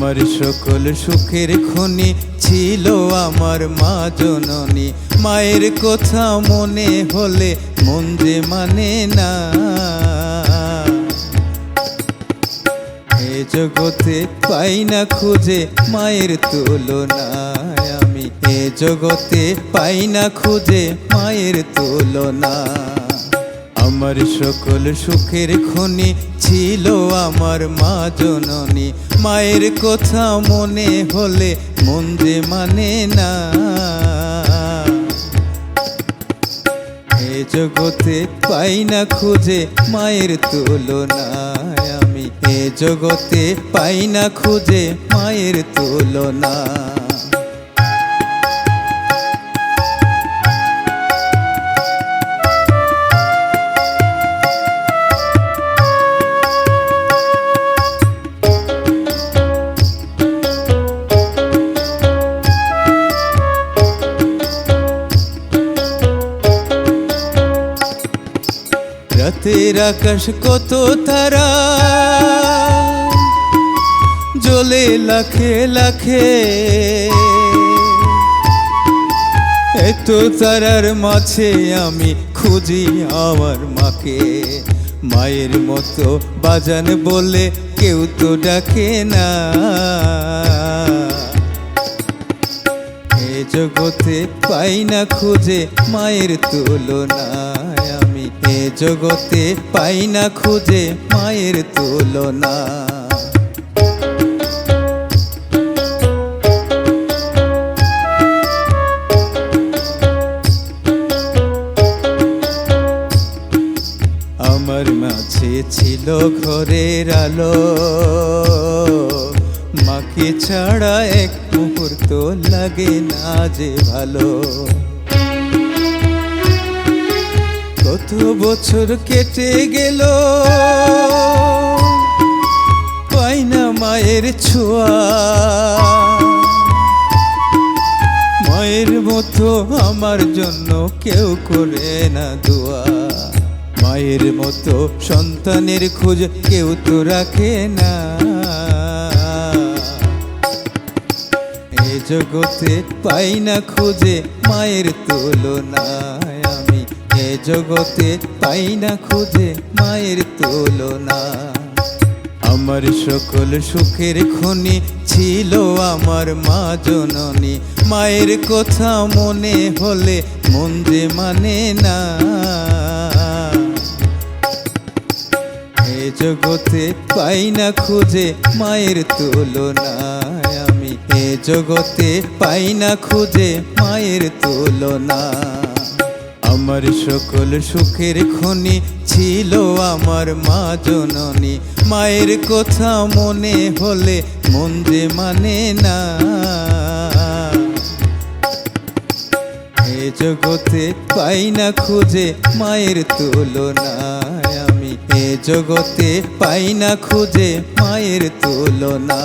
আমার সকল সুখের খনি ছিল আমার মা জননী। মায়ের কথা মনে হলে মন যে মানে না। এ জগতে পাই না খুঁজে মায়ের তুলনা। আমি এ জগতে পাই না খুঁজে মায়ের তুলনা। আমার সকল সুখের খনি ছিল আমার মা জননী। মায়ের কথা মনে হলে মন যে মানে না। এ জগতে পাই না খুঁজে মায়ের তুলনা। আমি এ জগতে পাই না খুঁজে মায়ের তুলনা। রাতের আকাশ কত তারা জ্বলে লাখে লাখে। এত তারার মাঝে আমি খুঁজি আমার মাকে। মায়ের মতো বাজান বলে কেউ তো ডাকে না। এ জগতে পাই না খুঁজে মায়ের তুলনা। আমি এ জগতে পাই না খুঁজে মায়ের তুলনা। আমার মাঝে ছিল ঘরের আলো। মাকে ছাড়া এক মুহূর্ত লাগে না যে ভালো। কত বছর কেটে গেল পাই না মায়ের ছোঁয়া। মায়ের মতো আমার জন্য কেউ করে না দোয়া। মায়ের মতো সন্তানের খোঁজ কেউ তো রাখে না। এ জগতে পাই না খুঁজে মায়ের তুলনা। আমি এ জগতে পাই না খুঁজে মায়ের তুলনা। আমার সকল সুখের খনি ছিল আমার মা জননী। মায়ের কথা মনে হলে মন যে মানে না। এ জগতে পাই না খুঁজে মায়ের তুলনা। আমি এ জগতে পাই না খুঁজে মায়ের তুলনা। আমার সকল সুখের খনি ছিল আমার মা জননী। মায়ের কথা মনে হলে মন যে মানে না। এ জগতে পাই না খুঁজে মায়ের তুলনা। আমি এ জগতে পাই না খুঁজে মায়ের তুলনা।